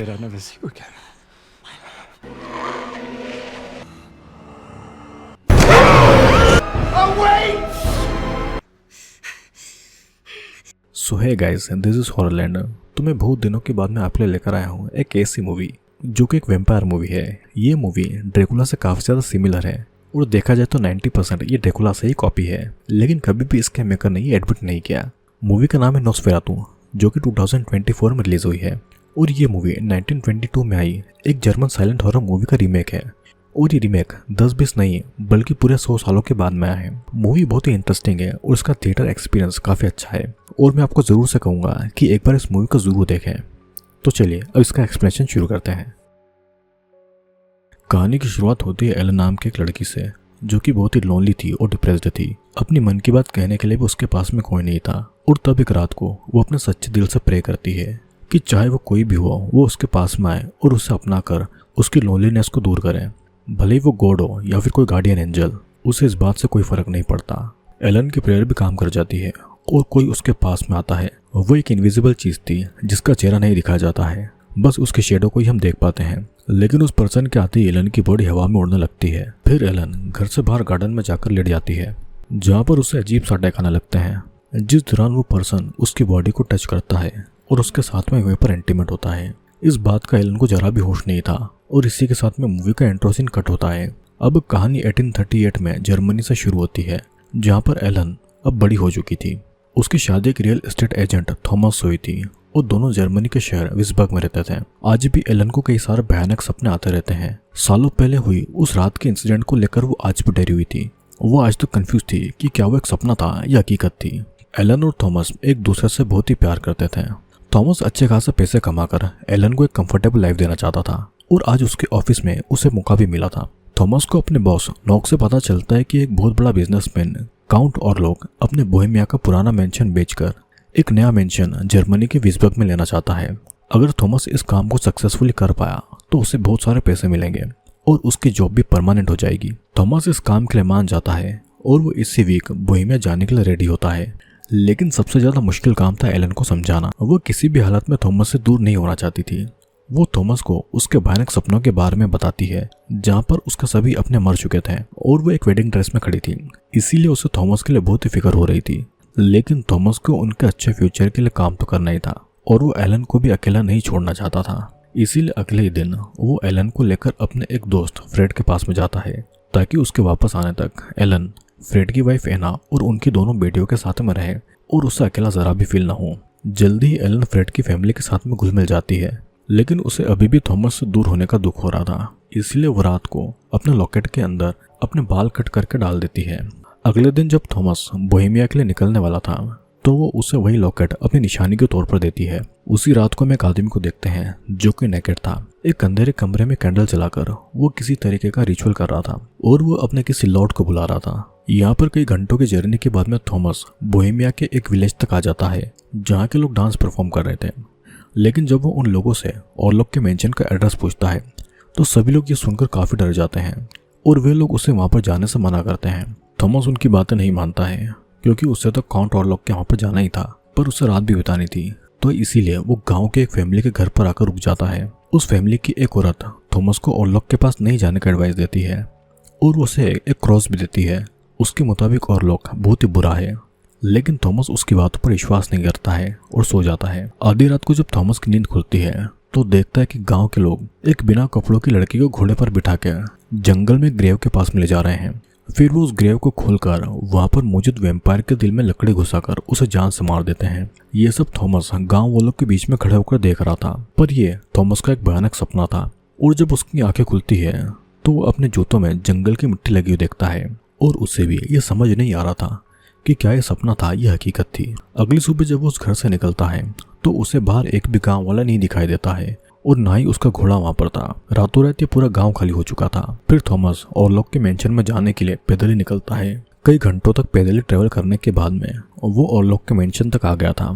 तेरा ना वैसी को क्या। सो हे गाइस, दिस इज हॉररलैंड। तो मैं बहुत दिनों के बाद में आपके लिए लेकर आया हूँ एक ऐसी मूवी जो कि एक वेम्पायर मूवी है। ये मूवी ड्रैकुला से काफ़ी ज़्यादा सिमिलर है और देखा जाए तो 90% ये ड्रैकुला से ही कॉपी है, लेकिन कभी भी इसके मेकर ने ये एडमिट नहीं किया। मूवी का नाम है नोस्फेरातु, जो कि 2024 में रिलीज हुई है और ये मूवी 1922 में आई एक जर्मन साइलेंट हॉरर मूवी का रीमेक है। और ये रीमेक 10-20 नहीं बल्कि पूरे 100 सालों के बाद में आया है। मूवी बहुत ही इंटरेस्टिंग है और इसका थिएटर एक्सपीरियंस काफ़ी अच्छा है और मैं आपको ज़रूर से कहूँगा कि एक बार इस मूवी को ज़रूर देखें। तो चलिए अब इसका एक्सप्लेनेशन शुरू करते हैं। कहानी की शुरुआत होती है एलन नाम की एक लड़की से, जो कि बहुत ही लोनली थी और डिप्रेस्ड थी। अपनी मन की बात कहने के लिए भी उसके पास में कोई नहीं था और तब एक रात को वो अपने सच्चे दिल से प्रे करती है कि चाहे वो कोई भी हो वो उसके पास में आए और उसे अपना कर उसकी लोनलीनेस को दूर करे। भले ही वो गॉड हो या फिर कोई गार्डियन एंजल, उसे इस बात से कोई फर्क नहीं पड़ता। एलन की प्रेयर भी काम कर जाती है और कोई उसके पास में आता है। वो एक इनविजिबल चीज थी जिसका चेहरा नहीं दिखाया जाता है, बस उसके शेडो को ही हम देख पाते हैं। लेकिन उस पर्सन के आते ही एलन की बॉडी हवा में उड़ने लगती है। फिर एलन घर से बाहर गार्डन में जाकर लेट जाती है, जहाँ पर उसे अजीब सा अटैक आने लगते हैं, जिस दौरान वो पर्सन उसकी बॉडी को टच करता है और उसके साथ में वहीं पर इंटीमेट होता है। इस बात का एलन को जरा भी होश नहीं था और इसी के साथ में मूवी का इंट्रो सीन कट होता है। अब कहानी 1838 में जर्मनी से शुरू होती है, जहाँ पर एलन अब बड़ी हो चुकी थी। उसकी शादी एक रियल एस्टेट एजेंट थॉमस से हुई थी और दोनों जर्मनी के शहर विस्बर्ग में रहते थे। आज भी एलन को कई सारे भयानक सपने आते रहते हैं। सालों पहले हुई उस रात के इंसिडेंट को लेकर वो आज भी डरी हुई थी। वो आज तक कंफ्यूज थी कि क्या वो एक सपना था या हकीकत थी। एलन और थॉमस एक दूसरे से बहुत ही प्यार करते थे। थॉमस अच्छे खासे पैसे कमाकर एलन को एक कंफर्टेबल लाइफ देना चाहता था और आज उसके ऑफिस में उसे मौका भी मिला था। थॉमस को अपने बॉस नॉक से पता चलता है कि एक बहुत बड़ा बिजनेसमैन काउंट ऑरलॉक अपने बोहेमिया का पुराना मेंशन बेचकर एक नया मेंशन जर्मनी के विस्बर्ग में लेना चाहता है। अगर थॉमस इस काम को सक्सेसफुली कर पाया तो उसे बहुत सारे पैसे मिलेंगे और उसकी जॉब भी परमानेंट हो जाएगी। थॉमस इस काम के लिए मान जाता है और वो इसी वीक बोहेमिया जाने के लिए रेडी होता है। लेकिन सबसे ज्यादा मुश्किल काम था एलन को समझाना। वो किसी भी हालत में थॉमस से दूर नहीं होना चाहती थी। वो थॉमस को उसके भयानक सपनों के बारे में बताती है, जहाँ पर उसके सभी अपने मर चुके थे और वो एक वेडिंग ड्रेस में खड़ी थी, इसीलिए उसे थॉमस के लिए बहुत ही फिक्र हो रही थी। लेकिन थॉमस को उनके अच्छे फ्यूचर के लिए काम तो करना ही था और वो एलन को भी अकेला नहीं छोड़ना चाहता था। इसीलिए अगले ही दिन वो एलन को लेकर अपने एक दोस्त फ्रेड के पास में जाता है, ताकि उसके वापस आने तक एलन फ्रेड की वाइफ एना और उनकी दोनों बेटियों के साथ में रहे और उसे अकेला जरा भी फील ना हो। जल्दी ही एलन फ्रेड की फैमिली के साथ में घुल मिल जाती है, लेकिन उसे अभी भी थॉमस से दूर होने का दुख हो रहा था। इसलिए वो रात को अपने लॉकेट के अंदर अपने बाल कट करके डाल देती है। अगले दिन जब थॉमस बोहेमिया के लिए निकलने वाला था तो वो उसे वही लॉकेट अपनी निशानी के तौर पर देती है। उसी रात को हम एक आदमी को देखते हैं जो कि नेकेड था। एक अंधेरे कमरे में कैंडल जलाकर वो किसी तरीके का रिचुअल कर रहा था और वो अपने किसी लॉर्ड को बुला रहा था। यहाँ पर कई घंटों की जर्नी के बाद में थॉमस बोहेमिया के एक विलेज तक आ जाता है, जहाँ के लोग डांस परफॉर्म कर रहे थे। लेकिन जब वो उन लोगों से ऑरलॉक के मेंशन का एड्रेस पूछता है तो सभी लोग ये सुनकर काफी डर जाते हैं और वे लोग उसे वहां पर जाने से मना करते हैं। थॉमस उनकी बातें नहीं मानता है, क्योंकि उसे तो काउंट ऑरलॉक के वहां पर जाना ही था, पर उसे रात भी बितानी थी। तो इसीलिए वो गांव के एक फैमिली के घर पर आकर रुक जाता है। उस फैमिली की एक औरत थॉमस को ऑरलॉक के पास नहीं जाने का एडवाइस देती है और उसे एक क्रॉस भी देती है। उसके मुताबिक ऑरलॉक बहुत ही बुरा है, लेकिन थॉमस उसकी बातों पर विश्वास नहीं करता है और सो जाता है। आधी रात को जब थॉमस की नींद खुलती है तो देखता है कि गांव के लोग एक बिना कपड़ों की लड़की को घोड़े पर बिठाकर जंगल में ग्रेव के पास में ले जा रहे हैं। फिर वो उस ग्रेव को खोलकर वहां पर मौजूद वैम्पायर के दिल में लकड़ी घुसाकर उसे जान से मार देते हैं। ये सब थॉमस गांव वालों के बीच में खड़े होकर देख रहा था, पर यह थॉमस का एक भयानक सपना था। और जब उसकी आंखें खुलती है तो वो अपने जूतों में जंगल की मिट्टी लगी हुई देखता है और उसे भी ये समझ नहीं आ रहा था कि क्या ये सपना था या हकीकत थी। अगली सुबह जब वो उस घर से निकलता है तो उसे बाहर एक भी गांव वाला नहीं दिखाई देता है और ना ही उसका घोड़ा वहां पर था। रातों रात ये पूरा गांव खाली हो चुका था। फिर थॉमस ऑरलॉक के मेंशन में जाने के लिए पैदल ही निकलता है। कई घंटों तक पैदल ही ट्रेवल करने के बाद में वो ऑरलॉक के मेंशन तक आ गया था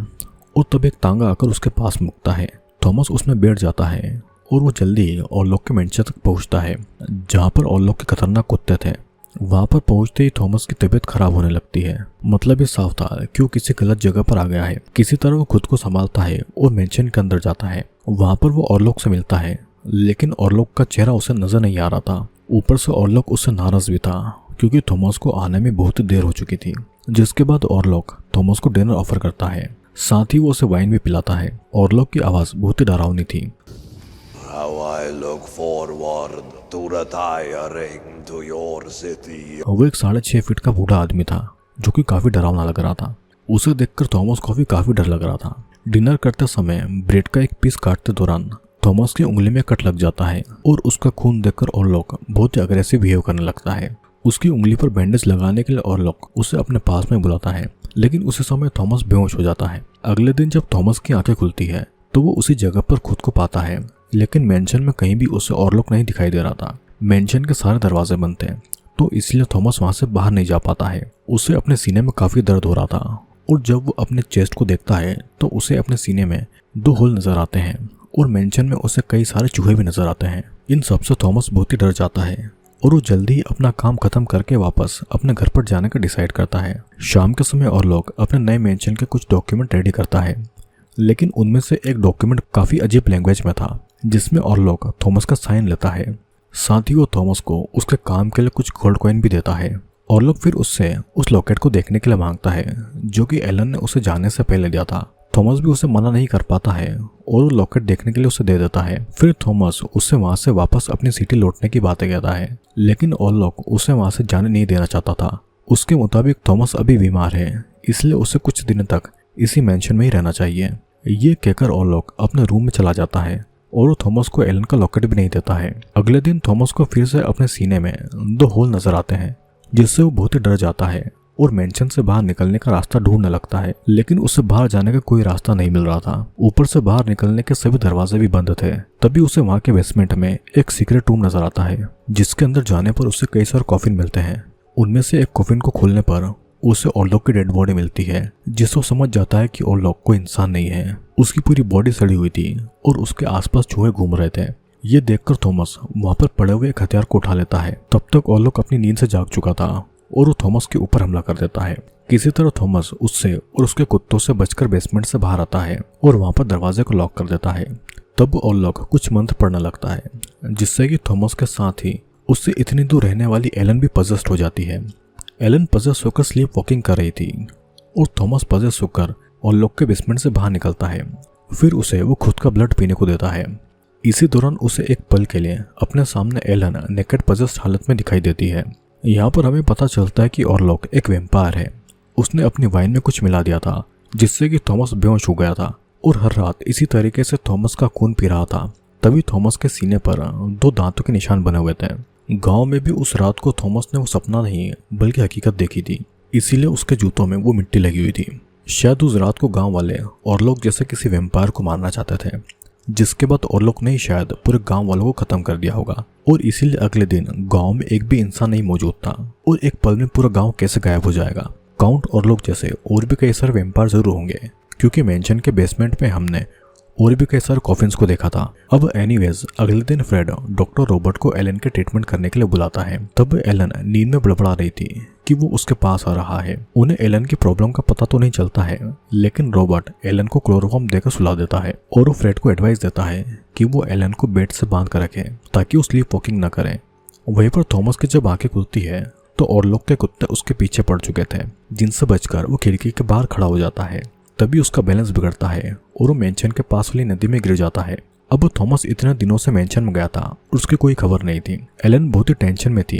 और तब एक तांगा आकर उसके पास मुकता है। थॉमस उसमें बैठ जाता है और वो जल्दी ऑरलॉक के मेंशन तक पहुंचता है, जहाँ पर ऑरलॉक के खतरनाक कुत्ते थे। वहां पर पहुंचते ही थॉमस की तबीयत खराब होने लगती है। मतलब ये साफ था कि वो किसी गलत जगह पर आ गया है। किसी तरह वो खुद को संभालता है और मेंशन के अंदर जाता है वहाँ पर वो ऑरलॉक से मिलता है, लेकिन ऑरलॉक का चेहरा उसे नजर नहीं आ रहा था। ऊपर से ऑरलॉक उससे नाराज भी था क्योंकि थॉमस को आने में बहुत देर हो चुकी थी। जिसके बाद ऑरलॉक थॉमस को डिनर ऑफर करता है, साथ ही वो उसे वाइन भी पिलाता है। ऑरलॉक की आवाज़ बहुत ही डरावनी थी। How I look forward to retiring to your city. वो एक 6.5 फीट का बूढ़ा आदमी था जो कि काफी डरावना लग रहा था। उसे देखकर थॉमस को भी काफी डर लग रहा था। डिनर करते समय ब्रेड का एक पीस काटते दौरान थॉमस की उंगली में कट लग जाता है और उसका खून देखकर ऑरलॉक बहुत ही अग्रेसिव बिहेव करने लगता है। उसकी उंगली पर बैंडेज लगाने के लिए ऑरलॉक उसे अपने पास में बुलाता है, लेकिन उसी समय थॉमस बेहोश हो जाता है। अगले दिन जब थॉमस की आंखें खुलती है तो वो उसी जगह पर खुद को पाता है, लेकिन मेंशन में कहीं भी उसे ऑरलॉक नहीं दिखाई दे रहा था। मेंशन के सारे दरवाजे बंद थे, तो इसलिए थॉमस वहां से बाहर नहीं जा पाता है। उसे अपने सीने में काफी दर्द हो रहा था और जब वो अपने चेस्ट को देखता है तो उसे अपने सीने में 2 होल नजर आते हैं और मेंशन में उसे कई सारे चूहे भी नजर आते हैं। इन सबसे थॉमस बहुत ही डर जाता है और वो जल्दी ही अपना काम खत्म करके वापस अपने घर पर जाने का डिसाइड करता है। शाम के समय ऑरलॉक अपने नए मेंशन के कुछ डॉक्यूमेंट रेडी करता है, लेकिन उनमें से एक डॉक्यूमेंट काफी अजीब लैंग्वेज में था जिसमें ऑरलॉक थॉमस का साइन लेता है। साथ ही वो थॉमस को उसके काम के लिए कुछ गोल्ड कॉइन भी देता है। ऑरलॉक फिर उससे उस लॉकेट को देखने के लिए मांगता है जो कि एलन ने उसे जाने से पहले दिया था। थॉमस भी उसे मना नहीं कर पाता है और वो लॉकेट देखने के लिए उसे दे देता है। फिर थॉमस उससे वहां से वापस अपनी सिटी लौटने की बातें कहता है, लेकिन ऑरलॉक उसे वहां से जाने नहीं देना चाहता था। उसके मुताबिक थॉमस अभी बीमार है, इसलिए उसे कुछ दिनों तक इसी मेंशन में ही रहना चाहिए। ये कहकर ऑरलॉक अपने रूम में चला जाता है और वो थॉमस को एलन का लॉकेट भी नहीं देता है। अगले दिन थॉमस को फिर से अपने सीने में 2 होल नजर आते हैं, जिससे वो बहुत ही डर जाता है और मेंशन से बाहर निकलने का रास्ता ढूंढने लगता है, लेकिन उसे बाहर जाने का कोई रास्ता नहीं मिल रहा था। ऊपर से बाहर निकलने के सभी दरवाजे भी बंद थे। तभी उसे वहां के बेसमेंट में एक सीक्रेट रूम नजर आता है, जिसके अंदर जाने पर उसे कई सारे कॉफिन मिलते हैं। उनमें से एक कॉफिन को खोलने पर उसे ऑरलॉक की डेड बॉडी मिलती है, जिससे वो समझ जाता है कि ऑरलॉक कोई इंसान नहीं है। उसकी पूरी बॉडी सड़ी हुई थी और उसके आसपास चूहे घूम रहे थे। ये देखकर थॉमस वहां पर पड़े हुए एक हथियार को उठा लेता है। तब तक ऑरलॉक अपनी नींद से जाग चुका था और वो थॉमस के ऊपर हमला कर देता है। किसी तरह थॉमस उससे और उसके कुत्तों से बचकर बेसमेंट से बाहर आता है और वहां पर दरवाजे को लॉक कर देता है। तब ऑरलॉक कुछ मंत्र पढ़ने लगता है, जिससे कि थॉमस के साथ ही उससे इतनी दूर रहने वाली एलन भी पजेस्ड हो जाती है। एलन पजेस्ट होकर स्लीप वॉकिंग कर रही थी और थॉमस पजेस्ट होकर ऑरलॉक के बेसमेंट से बाहर निकलता है। फिर उसे वो खुद का ब्लड पीने को देता है। इसी दौरान उसे एक पल के लिए अपने सामने एलन नेकेड पजेस्ट हालत में दिखाई देती है। यहाँ पर हमें पता चलता है कि ऑरलॉक एक वेम्पायर है। उसने अपनी वाइन में कुछ मिला दिया था, जिससे कि थॉमस बेहोश हो गया था और हर रात इसी तरीके से थॉमस का खून पी रहा था। तभी थॉमस के सीने पर 2 दांतों के निशान बने हुए थे। गांव में भी उस रात को थॉमस ने वो सपना नहीं बल्कि हकीकत देखी थी, इसीलिए उसके जूतों में वो मिट्टी लगी हुई थी। शायद उस रात को गांव वाले ऑरलॉक जैसे किसी वेम्पायर को मारना चाहते थे, जिसके बाद ऑरलॉक ने शायद पूरे गांव वालों को खत्म कर दिया होगा और इसीलिए अगले दिन गांव में एक भी इंसान नहीं मौजूद था और एक पल में पूरा गांव कैसे गायब हो जाएगा। काउंट ऑरलॉक जैसे और भी कई सारे वेम्पायर जरूर होंगे, क्योंकि मेंशन के बेसमेंट में हमने और भी कई सारे कॉफिन्स को देखा था। अब एनीवेज अगले दिन फ्रेड डॉक्टर रॉबर्ट को एलन के ट्रीटमेंट करने के लिए बुलाता है। तब एलन नींद में बड़बड़ा रही थी कि वो उसके पास आ रहा है। उन्हें एलन की प्रॉब्लम का पता तो नहीं चलता है, लेकिन रॉबर्ट एलन को क्लोरोफॉर्म देकर सुला देता है और वो फ्रेड को एडवाइस देता है कि वो एलन को बेड से बांध कर रखे ताकि वो स्लीप वॉकिंग न करे। वहीं पर थॉमस की जब आंखें खुलती है तो ऑरलॉक के कुत्ते उसके पीछे पड़ चुके थे, जिनसे बचकर वो खिड़की के बाहर खड़ा हो जाता है। तभी उसका बैलेंस बिगड़ता है और वो मेंशन के पास वाली नदी में गिर जाता है। अब थॉमस इतने दिनों से मेंशन में गया था और उसकी कोई खबर नहीं थी। एलन बहुत ही टेंशन में थी।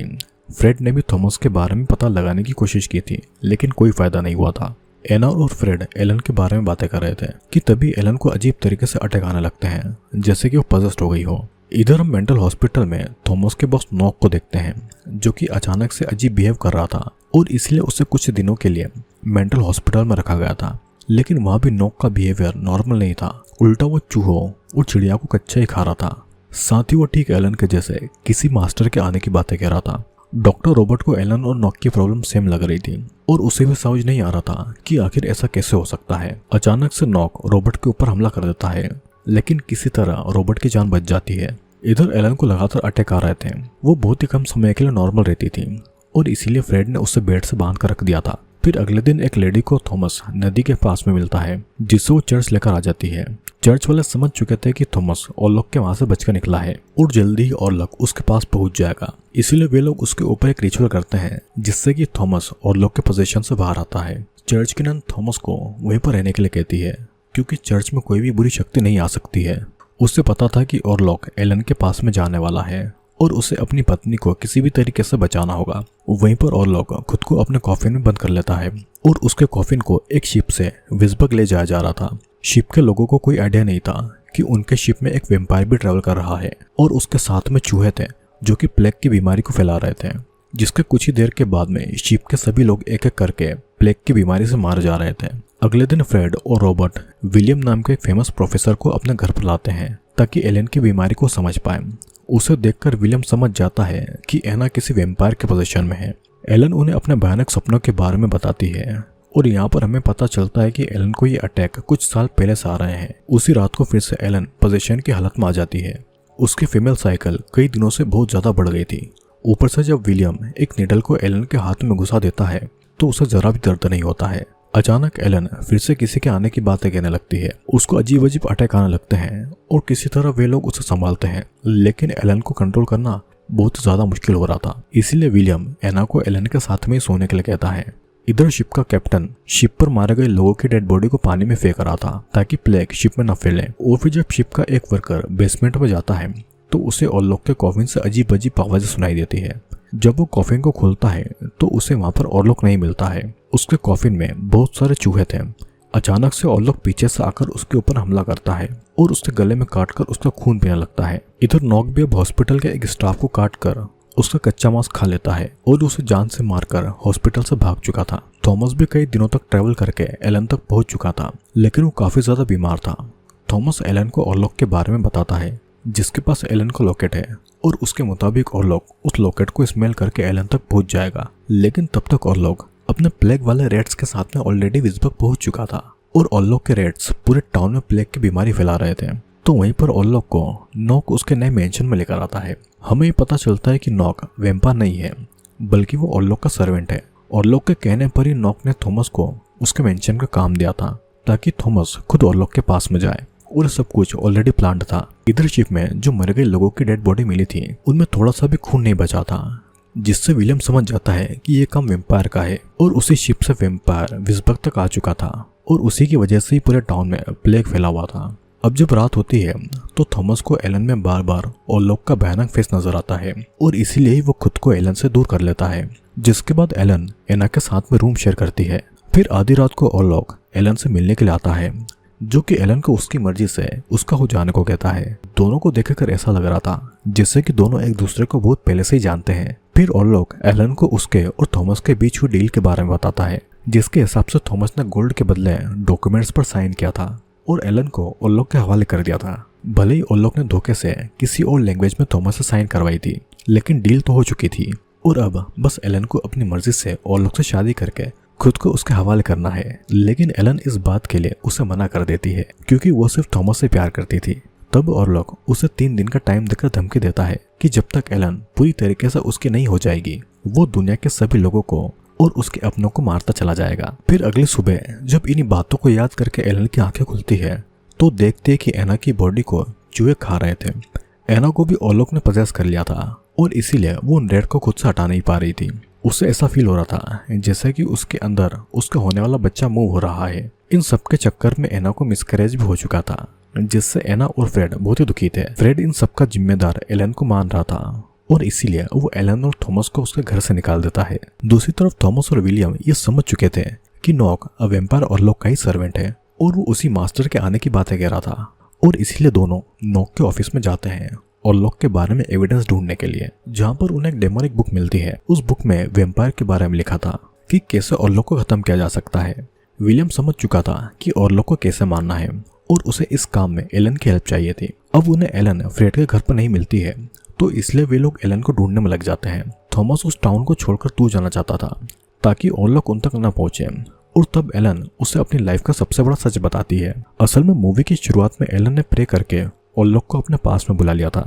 फ्रेड ने भी थॉमस के बारे में पता लगाने की कोशिश की थी, लेकिन कोई फायदा नहीं हुआ था। एना और फ्रेड एलन के बारे में बातें कर रहे थे कि तभी एलन को अजीब तरीके से अटैक आने लगते हैं, जैसे कि वो पजेस्ड हो गई हो। इधर हम मेंटल हॉस्पिटल में थॉमस के बॉस नॉक को देखते हैं, जो कि अचानक से अजीब बिहेव कर रहा था और इसलिए उसे कुछ दिनों के लिए मेंटल हॉस्पिटल में रखा गया था। लेकिन वहां भी नॉक का बिहेवियर नॉर्मल नहीं था, उल्टा वो चूहों और चिड़िया को कच्चा ही खा रहा था। साथ ही वो ठीक एलन के जैसे किसी मास्टर के आने की बातें कह रहा था। डॉक्टर रॉबर्ट को एलन और नॉक की प्रॉब्लम सेम लग रही थी और उसे भी समझ नहीं आ रहा था कि आखिर ऐसा कैसे हो सकता है। अचानक से नॉक रॉबर्ट के ऊपर हमला कर देता है, लेकिन किसी तरह रॉबर्ट की जान बच जाती है। इधर एलन को लगातार अटैक आ रहे थे। वो बहुत ही कम समय के लिए नॉर्मल रहती थी और इसीलिए फ्रेड ने उसे बेड से बांध कर रख दिया था। फिर अगले दिन एक लेडी को थॉमस नदी के पास में मिलता है, जिससे वो चर्च लेकर आ जाती है चर्च वाले समझ चुके थे कि थॉमस ऑरलॉक के वहां से बचकर निकला है और जल्दी ही ऑरलॉक उसके पास पहुंच जाएगा। इसीलिए वे लोग उसके ऊपर एक रिचुअल करते हैं जिससे कि थॉमस ऑरलॉक के पोजीशन से बाहर आता है। चर्च की नन थॉमस को वहीं पर रहने के लिए कहती है क्योंकि चर्च में कोई भी बुरी शक्ति नहीं आ सकती है। उसे पता था कि ऑरलॉक एलन के पास में जाने वाला है और उसे अपनी पत्नी को किसी भी तरीके से बचाना होगा। वहीं पर ऑरलॉक खुद को अपने कॉफिन में बंद कर लेता है और उसके कॉफिन को एक शिप से विज़बर्ग ले जाया जा रहा था। शिप के लोगों को कोई आइडिया नहीं था कि उनके शिप में एक वेम्पायर भी ट्रेवल कर रहा है और उसके साथ में चूहे थे जो कि प्लेग की बीमारी को फैला रहे थे, जिसके कुछ ही देर के बाद में शिप के सभी लोग एक एक करके प्लेग की बीमारी से मारे जा रहे थे। अगले दिन फ्रेड और रॉबर्ट विलियम नाम के एक फेमस प्रोफेसर को अपने घर पर लाते हैं ताकि एलन की बीमारी को समझ पाए। उसे देखकर विलियम समझ जाता है कि एना किसी वेम्पायर के पोजीशन में है। एलन उन्हें अपने भयानक सपनों के बारे में बताती है और यहाँ पर हमें पता चलता है कि एलन को ये अटैक कुछ साल पहले से आ रहे हैं। उसी रात को फिर से एलन पोजीशन की हालत में आ जाती है। उसकी फीमेल साइकिल कई दिनों से बहुत ज्यादा बढ़ गई थी। ऊपर से जब विलियम एक निडल को एलन के हाथ में घुसा देता है तो उसे जरा भी दर्द नहीं होता है। अचानक एलन फिर से किसी के आने की बातें कहने लगती है। उसको अजीब अजीब अटैक आने लगते हैं और किसी तरह वे लोग उसे संभालते हैं, लेकिन एलन को कंट्रोल करना बहुत ज्यादा मुश्किल हो रहा था। इसीलिए विलियम एना को एलन के साथ में ही सोने के लिए कहता है। इधर शिप का कैप्टन शिप पर मारे गए लोगों की डेड बॉडी को पानी में फेंक रहा था ताकि प्लेग शिप में न फैले। और फिर जब शिप का एक वर्कर बेसमेंट में जाता है तो उसे ऑरलॉक के कॉफिन से अजीब अजीब आवाजें सुनाई देती है। जब वो कॉफिन को खोलता है तो उसे वहां पर ऑरलॉक नहीं मिलता है। उसके कॉफिन में बहुत सारे चूहे थे। अचानक से ऑरलॉक पीछे से आकर उसके ऊपर हमला करता है और उसके गले में काटकर उसका खून पीने लगता है। इधर नॉक भी अब हॉस्पिटल के एक स्टाफ को काटकर उसका कच्चा मांस खा लेता है और उसे जान से मारकर हॉस्पिटल से भाग चुका था। थॉमस भी कई दिनों तक ट्रेवल करके एलन तक पहुंच चुका था, लेकिन वो काफी ज्यादा बीमार था। थॉमस एलन को ऑरलॉक के बारे में बताता है जिसके पास एलन का लॉकेट है और उसके मुताबिक ऑरलॉक उस लॉकेट को स्मेल करके एलन तक पहुंच जाएगा। लेकिन तब तक ऑरलॉक अपने प्लेग वाले रेड्स के साथ में ऑलरेडी विज़बर्ग पहुंच चुका था और ऑरलॉक के रेड्स पूरे टाउन में प्लेग की बीमारी फैला रहे थे। तो वहीं पर ऑरलॉक को नॉक उसके नए मेंशन में लेकर आता है। हमें ये पता चलता है कि नॉक वेम्पायर नहीं है बल्कि वो ऑरलॉक का सर्वेंट है। ऑरलॉक के कहने पर ही नॉक ने थॉमस को उसके मेंशन का काम दिया था ताकि थॉमस खुद ऑरलॉक के पास में जाए और सब कुछ ऑलरेडी प्लान्ड था। इधर शिप में जो मर गए लोगों की डेड बॉडी मिली थी उनमें थोड़ा सा भी खून नहीं बचा था, जिससे विलियम समझ जाता है कि ये काम वेम्पायर का है और उसी शिप से वेम्पायर विज़बर्ग तक आ चुका था और उसी की वजह से ही पूरे टाउन में प्लेग फैला हुआ था। अब जब रात होती है तो थॉमस को एलन में बार बार ऑरलॉक का भयानक फेस नजर आता है और इसीलिए ही वो खुद को एलन से दूर कर लेता है। जिसके बाद एलन एना के साथ में रूम शेयर करती है। फिर आधी रात को ऑरलॉक एलन से मिलने के लिए आता है जो कि एलन को उसकी मर्जी से उसका हो जाने को कहता है। दोनों को देखकर ऐसा लग रहा था जैसे कि दोनों एक दूसरे को बहुत पहले से ही जानते हैं। फिर ऑरलॉक एलन को उसके और थॉमस के बीच हुई डील के बारे में बताता है जिसके हिसाब से थॉमस ने गोल्ड के बदले डॉक्यूमेंट्स पर साइन किया था और एलन को ऑरलॉक के हवाले कर दिया था। भले ही ऑरलॉक ने धोखे से किसी और लैंग्वेज में थॉमस से साइन करवाई थी, लेकिन डील तो हो चुकी थी और अब बस एलन को अपनी मर्जी से ऑरलॉक से शादी करके खुद को उसके हवाले करना है। लेकिन एलन इस बात के लिए उसे मना कर देती है क्योंकि वो सिर्फ थॉमस से प्यार करती थी। तब ऑरलॉक उसे 3 दिन का टाइम देकर धमकी देता है कि जब तक एलन पूरी तरीके से उसकी नहीं हो जाएगी वो दुनिया के सभी लोगों को और उसके अपनों को मारता चला जाएगा। फिर अगली सुबह जब इन्हीं बातों को याद करके एलन की आंखें खुलती है तो देखते हैं कि एना की बॉडी को चूहे खा रहे थे। एना को भी ऑरलॉक ने पजेस कर लिया था और इसीलिए वो उन रेड को खुद से हटा नहीं पा रही थी। उसे ऐसा फील हो रहा था जैसे कि उसके अंदर उसका होने वाला बच्चा मूव हो रहा है। इन सब के चक्कर में एना को मिसकैरेज भी हो चुका था, जिससे एना और फ्रेड बहुत ही दुखी थे। फ्रेड इन सब का जिम्मेदार एलन को मान रहा था और इसीलिए वो एलन और थॉमस को उसके घर से निकाल देता है। दूसरी तरफ थॉमस और विलियम ये समझ चुके थे कि नॉक अब वेम्पायर ऑरलॉक का ही सर्वेंट है और वो उसी मास्टर के आने की बातें कह रहा था और इसीलिए दोनों नॉक के ऑफिस में जाते हैं ऑरलॉक के बारे में एविडेंस ढूंढने के लिए, जहाँ पर उन्हें एक डेमोनिक बुक मिलती है। उस बुक में वेम्पायर के बारे में लिखा था कि कैसे ऑरलॉक को खत्म किया जा सकता है। विलियम समझ चुका था कि ऑरलॉक को कैसे मारना है और उसे इस काम में एलन की हेल्प चाहिए थी। अब उन्हें एलन फ्रेड के घर पर नहीं मिलती है तो इसलिए वे लोग एलन को ढूंढने में लग जाते हैं। थॉमस उस टाउन को छोड़कर दूर जाना चाहता था ताकि ऑरलॉक उन तक न पहुंचे और तब एलन उसे अपनी लाइफ का सबसे बड़ा सच बताती है। असल में मूवी की शुरुआत में एलन ने प्रे करके ऑरलॉक को अपने पास में बुला लिया था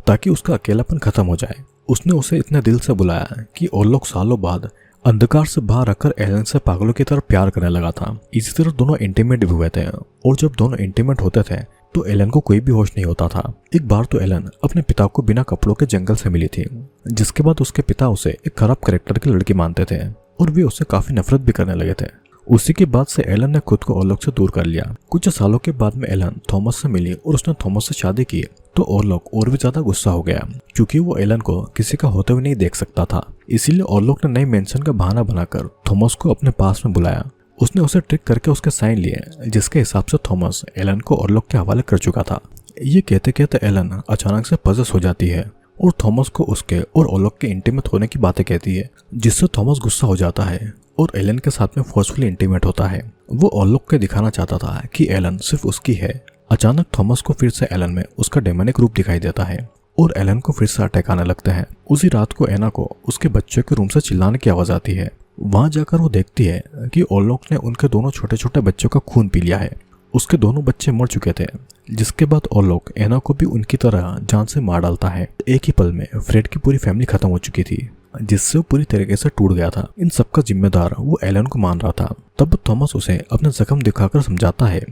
ताकि उसका अकेलापन खत्म हो जाए। उसने उसे इतने दिल से बुलाया कि ऑरलॉक सालों बाद अंधकार से बाहर रखकर एलन से पागलों की तरह प्यार करने लगा था। इसी तरह दोनों इंटीमेट भी हुए थे और जब दोनों इंटीमेट होते थे तो एलन को कोई भी होश नहीं होता था। एक बार तो एलन अपने पिता को बिना कपड़ों के जंगल से मिली थी, जिसके बाद उसके पिता उसे एक खराब कैरेक्टर की लड़की मानते थे और वे उससे काफी नफरत भी करने लगे थे। उसी के बाद से एलन ने खुद को ओरलॉक से दूर कर लिया। कुछ सालों के बाद में एलन थॉमस से मिली और उसने थॉमस से शादी की तो ओरलॉक और भी ज्यादा गुस्सा हो गया, क्योंकि वो एलन को किसी का होते हुए नहीं देख सकता था। इसीलिए ओरलॉक ने नई मेंशन का बहाना बनाकर थॉमस को अपने पास में बुलाया। उसने उसे ट्रिक करके उसके साइन लिए, जिसके हिसाब से थॉमस एलन को ओरलॉक के हवाले कर चुका था। ये कहते कहते एलन अचानक से पजेस हो जाती है और थॉमस को उसके और ओरलॉक के इंटीमेट होने की बातें कहती है, जिससे थॉमस गुस्सा हो जाता है और एलन के साथ में फोर्सफुली इंटीमेट होता है। वो ओरलॉक को दिखाना चाहता था कि एलन सिर्फ उसकी है। अचानक थॉमस को फिर से एलन में उसका डेमोनिक रूप दिखाई देता है और एलन को फिर से अटैक आने लगते हैं। उसी रात को एना को उसके बच्चे के रूम से चिल्लाने की आवाज आती है। वहां जाकर वो देखती है कि ओरलॉक ने उनके दोनों छोटे छोटे बच्चों का खून पी लिया है। उसके दोनों बच्चे मर चुके थे, जिसके बाद ओरलॉक एना को भी उनकी तरह जान से मार डालता है। एक ही पल में फ्रेड की पूरी फैमिली खत्म हो चुकी थी, जिससे वो पूरी तरीके से टूट गया था। इन सबका जिम्मेदार वो एलन को मान रहा था। तब थॉमस उसे अपने जख्म दिखाकर समझाता है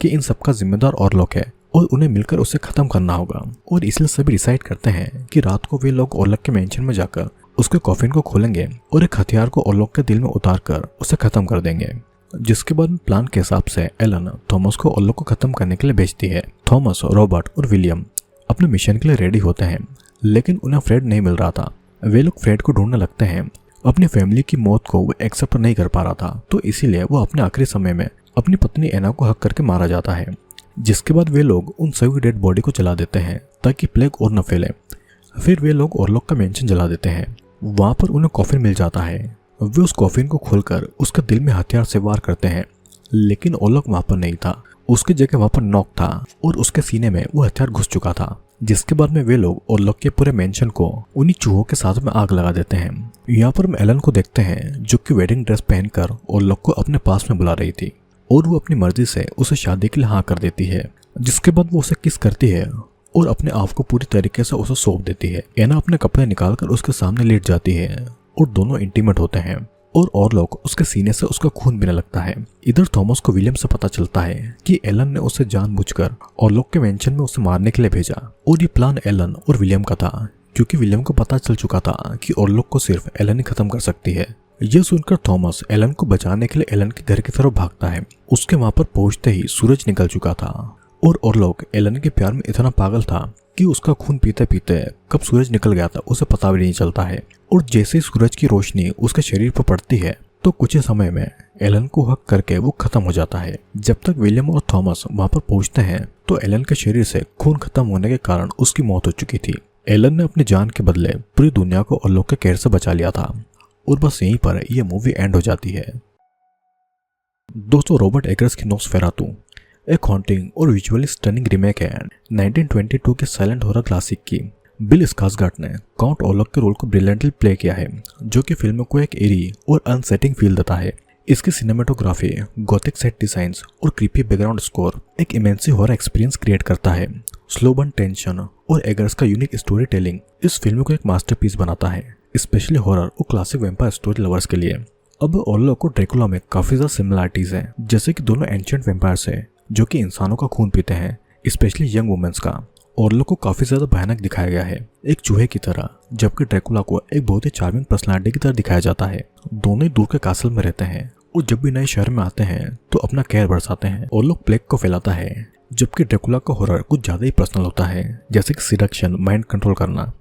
कि इन सबका जिम्मेदार ओरलॉक है और उन्हें मिलकर उसे खत्म करना होगा। और इसलिए सभी डिसाइड करते हैं कि रात को वे लोग ओरलॉक के मेंशन में जाकर उसके कॉफिन को खोलेंगे और एक हथियार को ओरलॉक के दिल में उतार कर उसे खत्म कर देंगे। जिसके बाद प्लान के हिसाब से एलन थॉमस को ओरलॉक को खत्म करने के लिए भेजती है। थॉमस, रॉबर्ट और विलियम अपने मिशन के लिए रेडी होते हैं, लेकिन उन्हें फ्रेड नहीं मिल रहा था। वे लोग फ्रेड को ढूंढने लगते हैं। अपनी फैमिली की मौत को वो एक्सेप्ट नहीं कर पा रहा था, तो इसीलिए वो अपने आखिरी समय में अपनी पत्नी एना को हक करके मारा जाता है। जिसके बाद वे लोग उन सभी डेड बॉडी को जला देते हैं ताकि प्लेग और न फैले। फिर वे लोग ओरलॉक का मेंशन जला देते हैं। वहां पर उन्हें कॉफिन मिल जाता है। वे उस कॉफिन को खोलकर उसके दिल में हथियार से वार करते हैं, लेकिन ओरलॉक वहां पर नहीं था। उसकी जगह वहां पर नॉक था और उसके सीने में वो हथियार घुस चुका था। जिसके बाद में वे लोग ओरलॉक के पूरे मेंशन को उन्हीं चूहों के साथ में आग लगा देते हैं। यहाँ पर हम एलन को देखते हैं, जो कि वेडिंग ड्रेस पहनकर ओरलॉक को अपने पास में बुला रही थी और वो अपनी मर्जी से उसे शादी के लिए हाँ कर देती है। जिसके बाद वो उसे किस करती है और अपने आप को पूरी तरीके से उसे सौंप देती है। एना अपने कपड़े निकालकर उसके सामने लेट जाती है और दोनों इंटीमेट होते हैं और ओरलॉक उसके सीने से उसका खून पीने लगता है। इधर थॉमस को विलियम से पता चलता है कि एलन ने उसे जानबूझकर ओरलॉक के मेंशन में उसे मारने के लिए भेजा और ये प्लान एलन और विलियम का था, क्योंकि विलियम को पता चल चुका था कि ओरलॉक को सिर्फ एलन ही खत्म कर सकती है। यह सुनकर थॉमस एलन को बचाने के लिए एलन के घर की तरफ भागता है। उसके वहां पर पहुंचते ही सूरज निकल चुका था और ओरलॉक एलन के प्यार में इतना पागल था कि उसका खून पीते पीते कब सूरज निकल गया था उसे पता भी नहीं चलता है। और जैसे ही सूरज की रोशनी उसके शरीर पर पड़ती है तो कुछ ही समय में एलन को हक करके वो खत्म हो जाता है। जब तक विलियम और थॉमस वहां पर पहुंचते हैं तो एलन के शरीर से खून खत्म होने के कारण उसकी मौत हो चुकी थी। एलन ने अपनी जान के बदले पूरी दुनिया को ओरलॉक के कहर से बचा लिया था और बस यहीं पर यह मूवी एंड हो जाती है। दोस्तों, रॉबर्ट एगर्स की नोस्फेरातु एक हॉन्टिंग और विजुअली स्टनिंग रीमेक है 1922 के साइलेंट हॉरर क्लासिक की। बिल स्कार्सगार्ड ने काउंट ओरलॉक के रोल को ब्रिलियंटली प्ले किया है, जो कि फिल्म को एक एरी और अनसेटिंग फील देता है। इसकी सिनेमेटोग्राफी, गॉथिक सेट डिजाइंस और क्रीपी बैकग्राउंड स्कोर एक इमेंसी हॉरर एक्सपीरियंस क्रिएट करता है। स्लो बर्न टेंशन और एगर्स का यूनिक स्टोरी टेलिंग इस फिल्म को एक मास्टरपीस बनाता है, स्पेशली हॉरर और क्लासिक वैम्पायर स्टोरी लवर्स के लिए। अब ओरलॉक और ड्रैकुला में काफी ज्यादा सिमिलरिटीज हैं, जैसे कि दोनों एंशिएंट वैम्पायर्स हैं जो कि इंसानों का खून पीते हैं, स्पेशली यंग वुमेन्स का। ओरलॉक को काफी ज्यादा भयानक दिखाया गया है, एक चूहे की तरह, जबकि ड्रैकुला को एक बहुत ही चार्मिंग पर्सनालिटी की तरह दिखाया जाता है। दोनों ही दूर के कासल में रहते हैं और जब भी नए शहर में आते हैं तो अपना कहर बरसाते हैं। ओरलॉक प्लेग को फैलाता है, जबकि ड्रैकुला का हॉरर कुछ ज्यादा ही पर्सनल होता है, जैसे कि सिडक्शन, माइंड कंट्रोल करना।